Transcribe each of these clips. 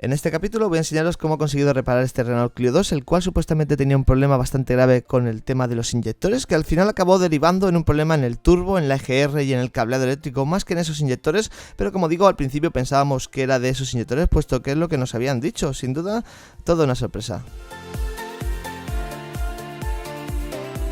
En este capítulo voy a enseñaros cómo he conseguido reparar este Renault Clio 2, el cual supuestamente tenía un problema bastante grave con el tema de los inyectores, que al final acabó derivando en un problema en el turbo, en la EGR y en el cableado eléctrico, más que en esos inyectores, pero como digo, al principio pensábamos que era de esos inyectores, puesto que es lo que nos habían dicho. Sin duda, toda una sorpresa.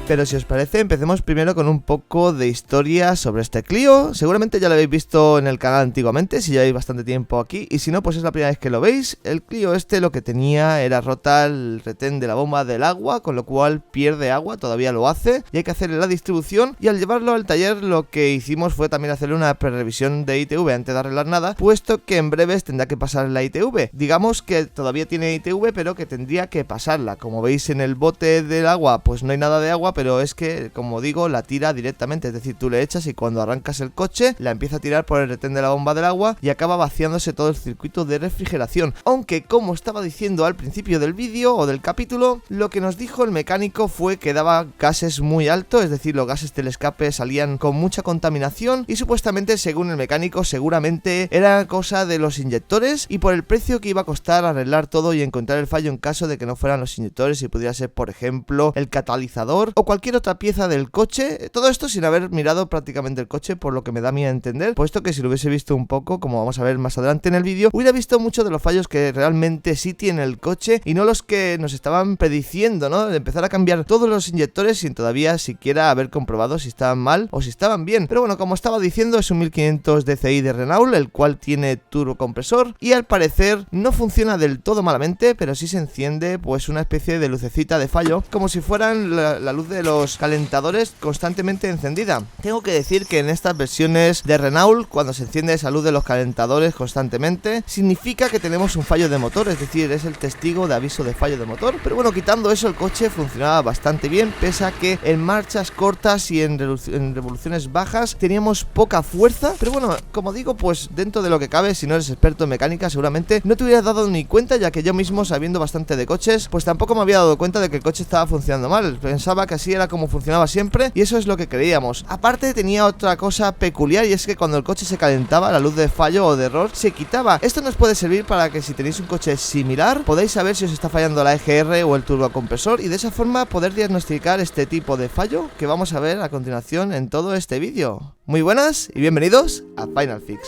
Pero si os parece, empecemos primero con un poco de historia sobre este Clio. Seguramente ya lo habéis visto en el canal antiguamente, si lleváis bastante tiempo aquí, y si no, pues es la primera vez que lo veis. El Clio lo que tenía era rota el retén de la bomba del agua, con lo cual pierde agua, todavía lo hace, y hay que hacerle la distribución, y al llevarlo al taller lo que hicimos fue también hacerle una pre-revisión de ITV antes de arreglar nada, puesto que en breves tendrá que pasar la ITV. Digamos que todavía tiene ITV, pero que tendría que pasarla. Como veis en el bote del agua, pues no hay nada de agua, pero es que, como digo, la tira directamente, es decir, tú le echas y cuando arrancas el coche, la empieza a tirar por el retén de la bomba del agua y acaba vaciándose todo el circuito de refrigeración. Aunque, como estaba diciendo al principio del vídeo o del capítulo, lo que nos dijo el mecánico fue que daba gases muy altos, es decir, los gases del escape salían con mucha contaminación y supuestamente, según el mecánico, seguramente era cosa de los inyectores y por el precio que iba a costar arreglar todo y encontrar el fallo en caso de que no fueran los inyectores y pudiera ser, por ejemplo, el catalizador o cualquier otra pieza del coche. Todo esto sin haber mirado prácticamente el coche, por lo que me da a mí a entender, puesto que si lo hubiese visto un poco, como vamos a ver más adelante en el vídeo, hubiera visto muchos de los fallos que realmente sí tiene el coche y no los que nos estaban prediciendo, ¿no? De empezar a cambiar todos los inyectores sin todavía siquiera haber comprobado si estaban mal o si estaban bien. Pero bueno, como estaba diciendo, es un 1500 DCi de Renault, el cual tiene turbocompresor y al parecer no funciona del todo malamente, pero sí se enciende pues una especie de lucecita de fallo, como si fueran la luz de los calentadores constantemente encendida. Tengo que decir que en estas versiones de Renault, cuando se enciende esa luz de los calentadores constantemente, significa que tenemos un fallo de motor, es decir, es el testigo de aviso de fallo de motor. Pero bueno, quitando eso, el coche funcionaba bastante bien, pese a que en marchas cortas y en revoluciones bajas teníamos poca fuerza. Pero bueno, como digo, pues dentro de lo que cabe, si no eres experto en mecánica, seguramente no te hubieras dado ni cuenta, ya que yo mismo, sabiendo bastante de coches, pues tampoco me había dado cuenta de que el coche estaba funcionando mal. Pensaba que así era como funcionaba siempre y eso es lo que creíamos. Aparte, tenía otra cosa peculiar, y es que cuando el coche se calentaba, la luz de fallo o de error se quitaba. Esto nos puede servir para que, si tenéis un coche similar, podáis saber si os está fallando la EGR o el turbocompresor y de esa forma poder diagnosticar este tipo de fallo que vamos a ver a continuación en todo este vídeo. Muy buenas y bienvenidos a Final Fix.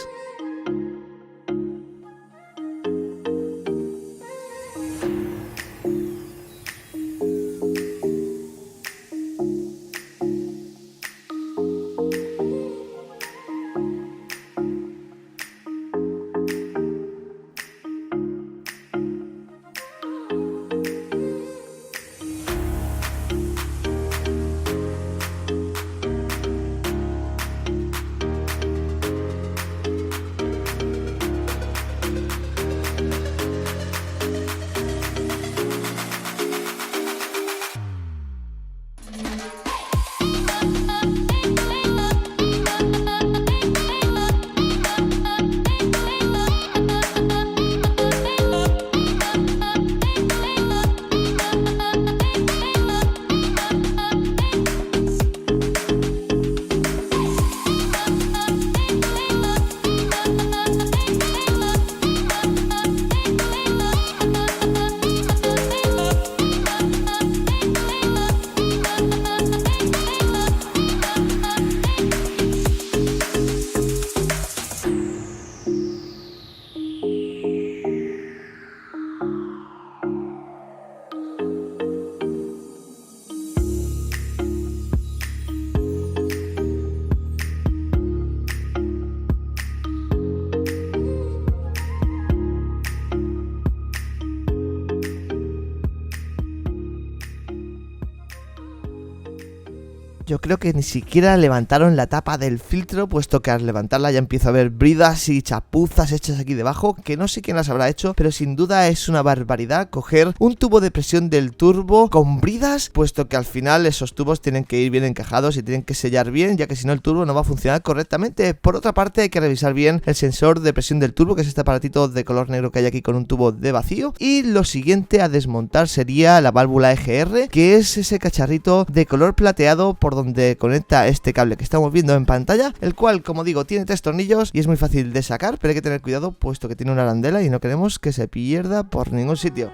Yo creo que ni siquiera levantaron la tapa del filtro, puesto que al levantarla ya empiezo a ver bridas y chapuzas hechas aquí debajo, que no sé quién las habrá hecho, pero sin duda es una barbaridad coger un tubo de presión del turbo con bridas, puesto que al final esos tubos tienen que ir bien encajados y tienen que sellar bien, ya que si no el turbo no va a funcionar correctamente. Por otra parte, hay que revisar bien el sensor de presión del turbo, que es este aparatito de color negro que hay aquí con un tubo de vacío. Y lo siguiente a desmontar sería la válvula EGR, que es ese cacharrito de color plateado por por donde conecta este cable que estamos viendo en pantalla, el cual, como digo, tiene 3 tornillos y es muy fácil de sacar, pero hay que tener cuidado puesto que tiene una arandela y no queremos que se pierda por ningún sitio.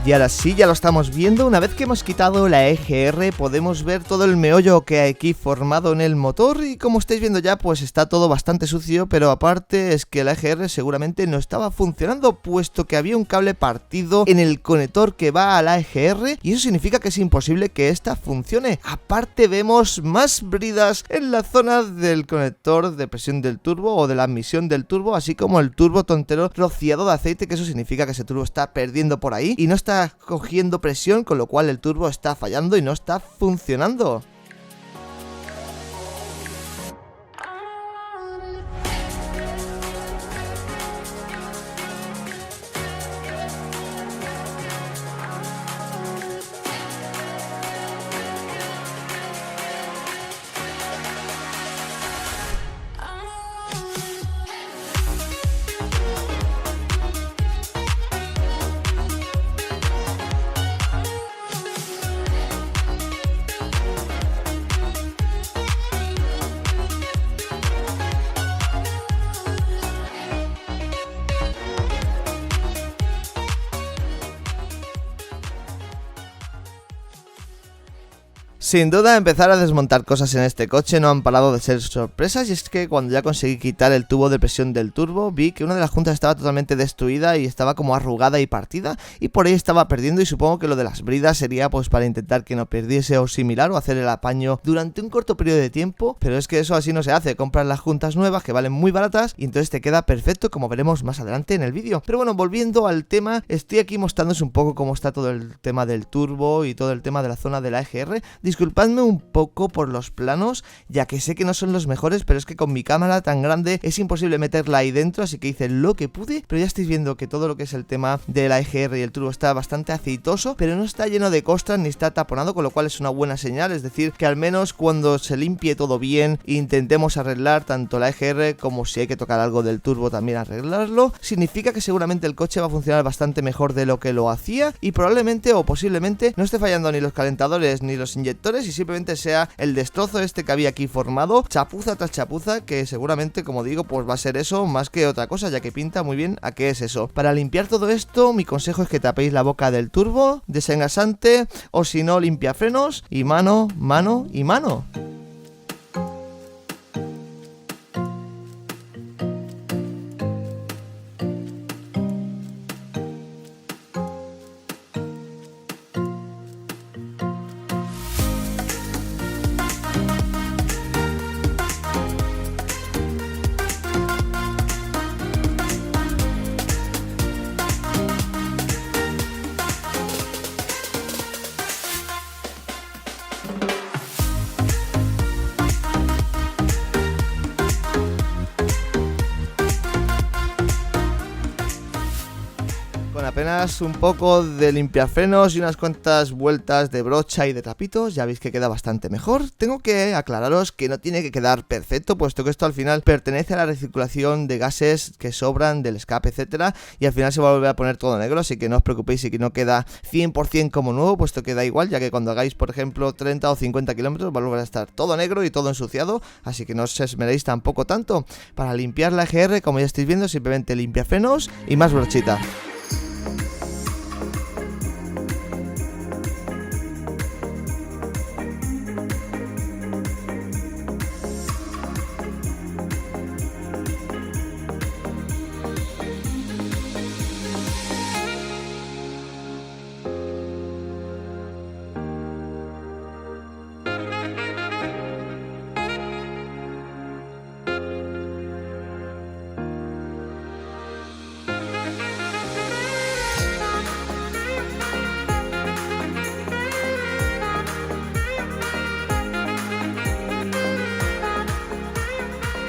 Y ahora sí, ya lo estamos viendo, una vez que hemos quitado la EGR podemos ver todo el meollo que hay aquí formado en el motor y como estáis viendo ya pues está todo bastante sucio, pero aparte es que la EGR seguramente no estaba funcionando puesto que había un cable partido en el conector que va a la EGR y eso significa que es imposible que esta funcione. Aparte vemos más bridas en la zona del conector de presión del turbo o de la admisión del turbo, así como el turbo tontero rociado de aceite, que eso significa que ese turbo está perdiendo por ahí y no está cogiendo presión, con lo cual el turbo está fallando y no está funcionando. Sin duda, empezar a desmontar cosas en este coche no han parado de ser sorpresas, y es que cuando ya conseguí quitar el tubo de presión del turbo, vi que una de las juntas estaba totalmente destruida y estaba como arrugada y partida, y por ahí estaba perdiendo, y supongo que lo de las bridas sería pues para intentar que no perdiese o similar, o hacer el apaño durante un corto periodo de tiempo, pero es que eso así no se hace, compras las juntas nuevas que valen muy baratas y entonces te queda perfecto, como veremos más adelante en el vídeo. Pero bueno, volviendo al tema, estoy aquí mostrándoos un poco cómo está todo el tema del turbo y todo el tema de la zona de la EGR. Disculpadme un poco por los planos, ya que sé que no son los mejores, pero es que con mi cámara tan grande es imposible meterla ahí dentro, así que hice lo que pude, pero ya estáis viendo que todo lo que es el tema de la EGR y el turbo está bastante aceitoso, pero no está lleno de costras ni está taponado, con lo cual es una buena señal, es decir, que al menos cuando se limpie todo bien e intentemos arreglar tanto la EGR como si hay que tocar algo del turbo también arreglarlo, significa que seguramente el coche va a funcionar bastante mejor de lo que lo hacía y probablemente o posiblemente no esté fallando ni los calentadores ni los inyectores y simplemente sea el destrozo este que había aquí formado, chapuza tras chapuza, que seguramente, como digo, pues va a ser eso más que otra cosa, ya que pinta muy bien a qué es eso. Para limpiar todo esto, mi consejo es que tapéis la boca del turbo, desengrasante, o si no, limpiafrenos y mano, mano y mano. Apenas un poco de limpiafrenos y unas cuantas vueltas de brocha y de trapitos, ya veis que queda bastante mejor. Tengo que aclararos que no tiene que quedar perfecto, puesto que esto al final pertenece a la recirculación de gases que sobran del escape, etcétera, y al final se va a volver a poner todo negro, así que no os preocupéis si que no queda 100% como nuevo, puesto que da igual, ya que cuando hagáis, por ejemplo, 30 o 50 kilómetros va a volver a estar todo negro y todo ensuciado, así que no os esmeréis tampoco tanto. Para limpiar la EGR, como ya estáis viendo, simplemente limpiafrenos y más brochita.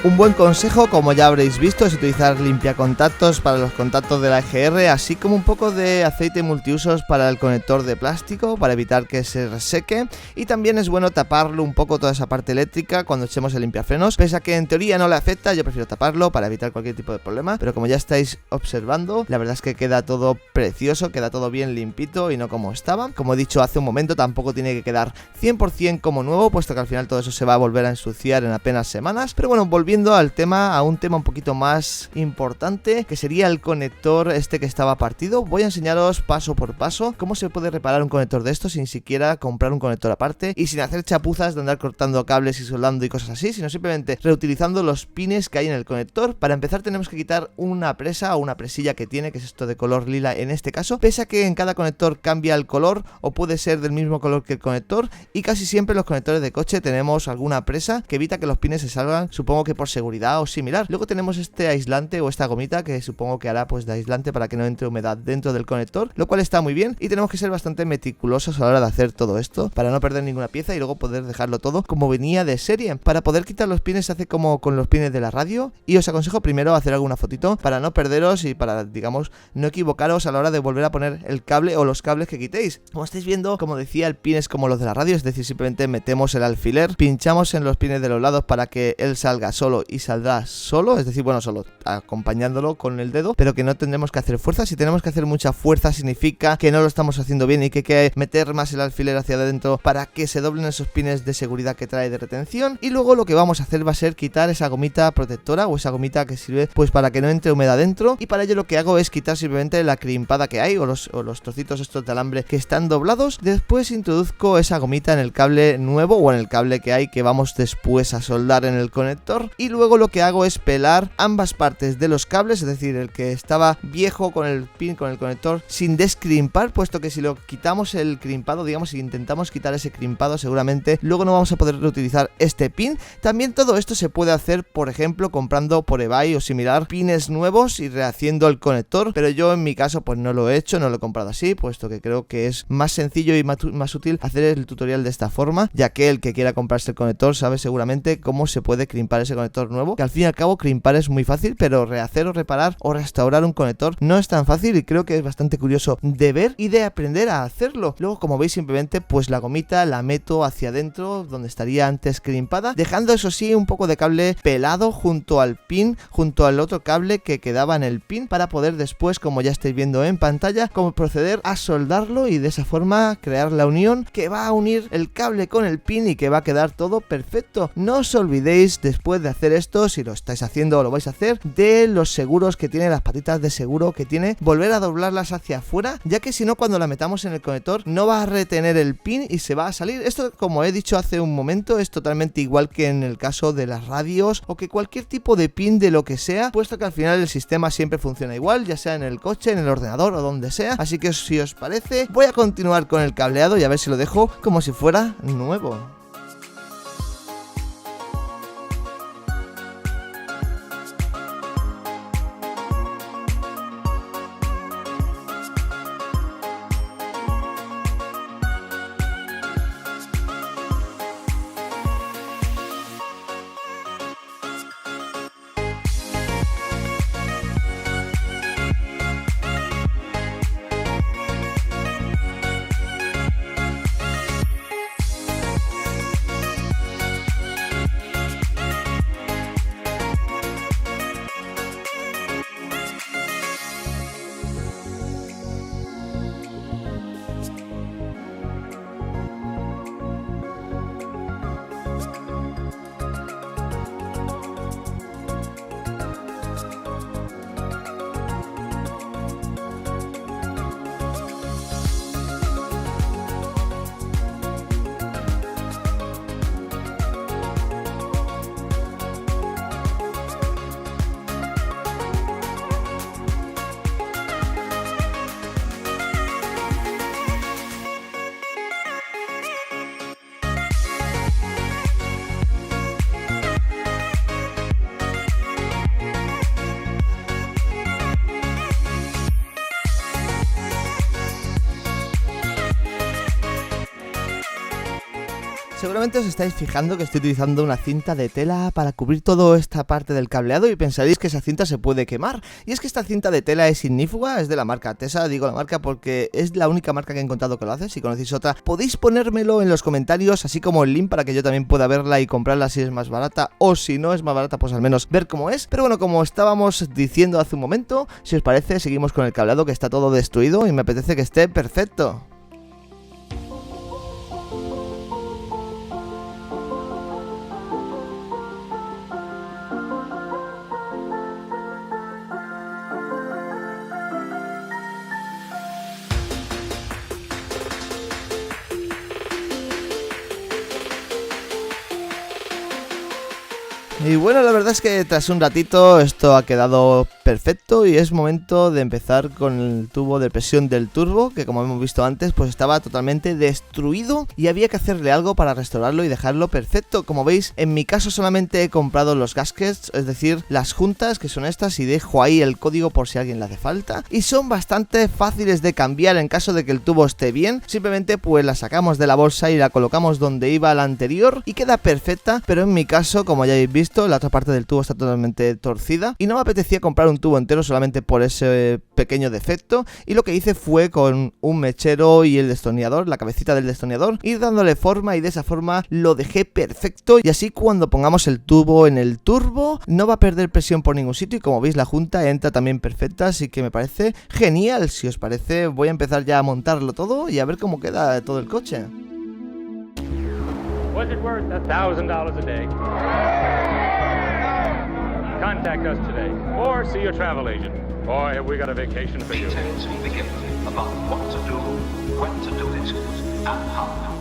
Un buen consejo, como ya habréis visto, es utilizar limpiacontactos para los contactos de la EGR, así como un poco de aceite multiusos para el conector de plástico, para evitar que se reseque, y también es bueno taparlo un poco toda esa parte eléctrica cuando echemos el limpiafrenos, pese a que en teoría no le afecta, yo prefiero taparlo para evitar cualquier tipo de problema, pero como ya estáis observando, la verdad es que queda todo precioso, queda todo bien limpito y no como estaba. Como he dicho hace un momento, tampoco tiene que quedar 100% como nuevo, puesto que al final todo eso se va a volver a ensuciar en apenas semanas, pero bueno, volviendo al tema, a un tema un poquito más importante, que sería el conector este que estaba partido. Voy a enseñaros paso por paso cómo se puede reparar un conector de estos sin siquiera comprar un conector aparte y sin hacer chapuzas de andar cortando cables y soldando y cosas así, sino simplemente reutilizando los pines que hay en el conector. Para empezar tenemos que quitar una presa o una presilla que tiene, que es esto de color lila en este caso, pese a que en cada conector cambia el color o puede ser del mismo color que el conector, y casi siempre los conectores de coche tenemos alguna presa que evita que los pines se salgan, supongo que por seguridad o similar. Luego tenemos este aislante o esta gomita que supongo que hará pues de aislante para que no entre humedad dentro del conector, lo cual está muy bien, y tenemos que ser bastante meticulosos a la hora de hacer todo esto para no perder ninguna pieza y luego poder dejarlo todo como venía de serie. Para poder quitar los pines se hace como con los pines de la radio, y os aconsejo primero hacer alguna fotito para no perderos y para, digamos, no equivocaros a la hora de volver a poner el cable o los cables que quitéis. Como estáis viendo, como decía, el pin es como los de la radio, es decir, simplemente metemos el alfiler, pinchamos en los pines de los lados para que él salga solo y saldrá solo, es decir, bueno, solo acompañándolo con el dedo, pero que no tendremos que hacer fuerza. Si tenemos que hacer mucha fuerza significa que no lo estamos haciendo bien y que hay que meter más el alfiler hacia adentro para que se doblen esos pines de seguridad que trae de retención. Y luego lo que vamos a hacer va a ser quitar esa gomita protectora o esa gomita que sirve pues para que no entre humedad dentro, y para ello lo que hago es quitar simplemente la crimpada que hay o los trocitos estos de alambre que están doblados. Después introduzco esa gomita en el cable nuevo o en el cable que hay que vamos después a soldar en el conector, y luego lo que hago es pelar ambas partes de los cables, es decir, el que estaba viejo con el pin, con el conector, sin descrimpar, puesto que si lo quitamos el crimpado, digamos, si intentamos quitar ese crimpado, seguramente luego no vamos a poder reutilizar este pin. También todo esto se puede hacer, por ejemplo, comprando por eBay o similar pines nuevos y rehaciendo el conector, pero yo en mi caso pues no lo he hecho, no lo he comprado así, puesto que creo que es más sencillo y más útil hacer el tutorial de esta forma, ya que el que quiera comprarse el conector sabe seguramente cómo se puede crimpar ese conector nuevo, que al fin y al cabo crimpar es muy fácil, pero rehacer o reparar o restaurar un conector no es tan fácil, y creo que es bastante curioso de ver y de aprender a hacerlo. Luego, como veis, simplemente pues la gomita la meto hacia adentro donde estaría antes crimpada, dejando eso sí un poco de cable pelado junto al pin, junto al otro cable que quedaba en el pin, para poder después, como ya estáis viendo en pantalla, como proceder a soldarlo y de esa forma crear la unión que va a unir el cable con el pin y que va a quedar todo perfecto. No os olvidéis, después de hacer esto, si lo estáis haciendo o lo vais a hacer, de los seguros que tiene, las patitas de seguro que tiene, volver a doblarlas hacia afuera, ya que si no, cuando la metamos en el conector no va a retener el pin y se va a salir. Esto, como he dicho hace un momento, es totalmente igual que en el caso de las radios o que cualquier tipo de pin de lo que sea, puesto que al final el sistema siempre funciona igual, ya sea en el coche, en el ordenador o donde sea. Así que si os parece, voy a continuar con el cableado y a ver si lo dejo como si fuera nuevo. Seguramente os estáis fijando que estoy utilizando una cinta de tela para cubrir toda esta parte del cableado y pensaréis que esa cinta se puede quemar. Y es que esta cinta de tela es ignífuga, es de la marca Tesa, digo la marca porque es la única marca que he encontrado que lo hace. Si conocéis otra, podéis ponérmelo en los comentarios, así como el link para que yo también pueda verla y comprarla si es más barata, o si no es más barata, pues al menos ver cómo es. Pero bueno, como estábamos diciendo hace un momento, si os parece, seguimos con el cableado que está todo destruido y me apetece que esté perfecto. Y bueno, la verdad es que tras un ratito esto ha quedado perfecto y es momento de empezar con el tubo de presión del turbo, que como hemos visto antes pues estaba totalmente destruido y había que hacerle algo para restaurarlo y dejarlo perfecto. Como veis, en mi caso solamente he comprado los gaskets, es decir, las juntas, que son estas, y dejo ahí el código por si a alguien le hace falta, y son bastante fáciles de cambiar en caso de que el tubo esté bien. Simplemente pues la sacamos de la bolsa y la colocamos donde iba la anterior y queda perfecta, pero en mi caso, como ya habéis visto, la otra parte del tubo está totalmente torcida y no me apetecía comprar un tubo entero solamente por ese pequeño defecto, y lo que hice fue con un mechero y el destornillador, la cabecita del destornillador, ir dándole forma, y de esa forma lo dejé perfecto, y así cuando pongamos el tubo en el turbo no va a perder presión por ningún sitio, y como veis la junta entra también perfecta, así que me parece genial. Si os parece, voy a empezar ya a montarlo todo y a ver cómo queda todo el coche. Was it worth $1,000 a day? Contact us today or see your travel agent. Boy, have we got a vacation for you. Details will be given about what to do, when to do it, and how.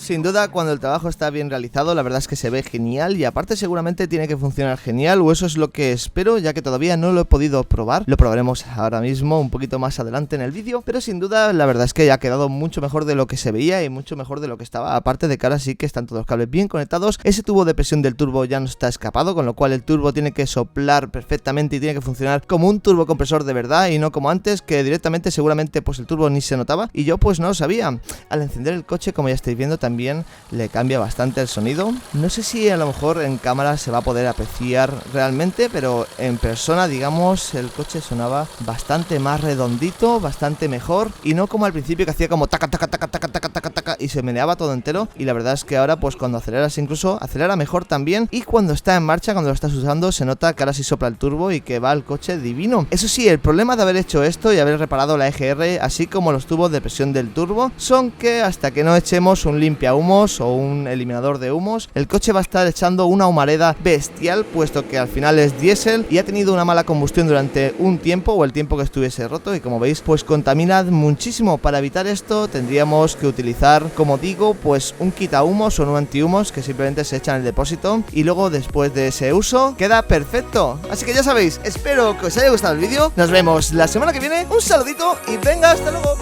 Sin duda, cuando el trabajo está bien realizado, la verdad es que se ve genial, y aparte seguramente tiene que funcionar genial, o eso es lo que espero, ya que todavía no lo he podido probar. Lo probaremos ahora mismo, un poquito más adelante en el vídeo, pero sin duda la verdad es que ha quedado mucho mejor de lo que se veía y mucho mejor de lo que estaba. Aparte de que ahora sí que están todos los cables bien conectados, ese tubo de presión del turbo ya no está escapado, con lo cual el turbo tiene que soplar perfectamente y tiene que funcionar como un turbocompresor de verdad y no como antes, que directamente seguramente pues el turbo ni se notaba, y yo pues no lo sabía. Al encender el coche, como ya estáis viendo, también le cambia bastante el sonido. No sé si a lo mejor en cámara se va a poder apreciar realmente, pero en persona, digamos, el coche sonaba bastante más redondito, bastante mejor, y no como al principio que hacía como taca taca taca taca taca taca taca y se meneaba todo entero. Y la verdad es que ahora pues cuando aceleras incluso acelera mejor también, y cuando está en marcha, cuando lo estás usando, se nota que ahora sí sopla el turbo y que va el coche divino. Eso sí, el problema de haber hecho esto y haber reparado la EGR así como los tubos de presión del turbo son que hasta que no echemos un limpia humos o un eliminador de humos, el coche va a estar echando una humareda bestial, puesto que al final es diésel y ha tenido una mala combustión durante un tiempo, o el tiempo que estuviese roto, y como veis pues contamina muchísimo. Para evitar esto tendríamos que utilizar, como digo, pues un quitahumos o un antihumos que simplemente se echa en el depósito, y luego después de ese uso queda perfecto. Así que ya sabéis, espero que os haya gustado el vídeo, nos vemos la semana que viene, un saludito y venga, hasta luego.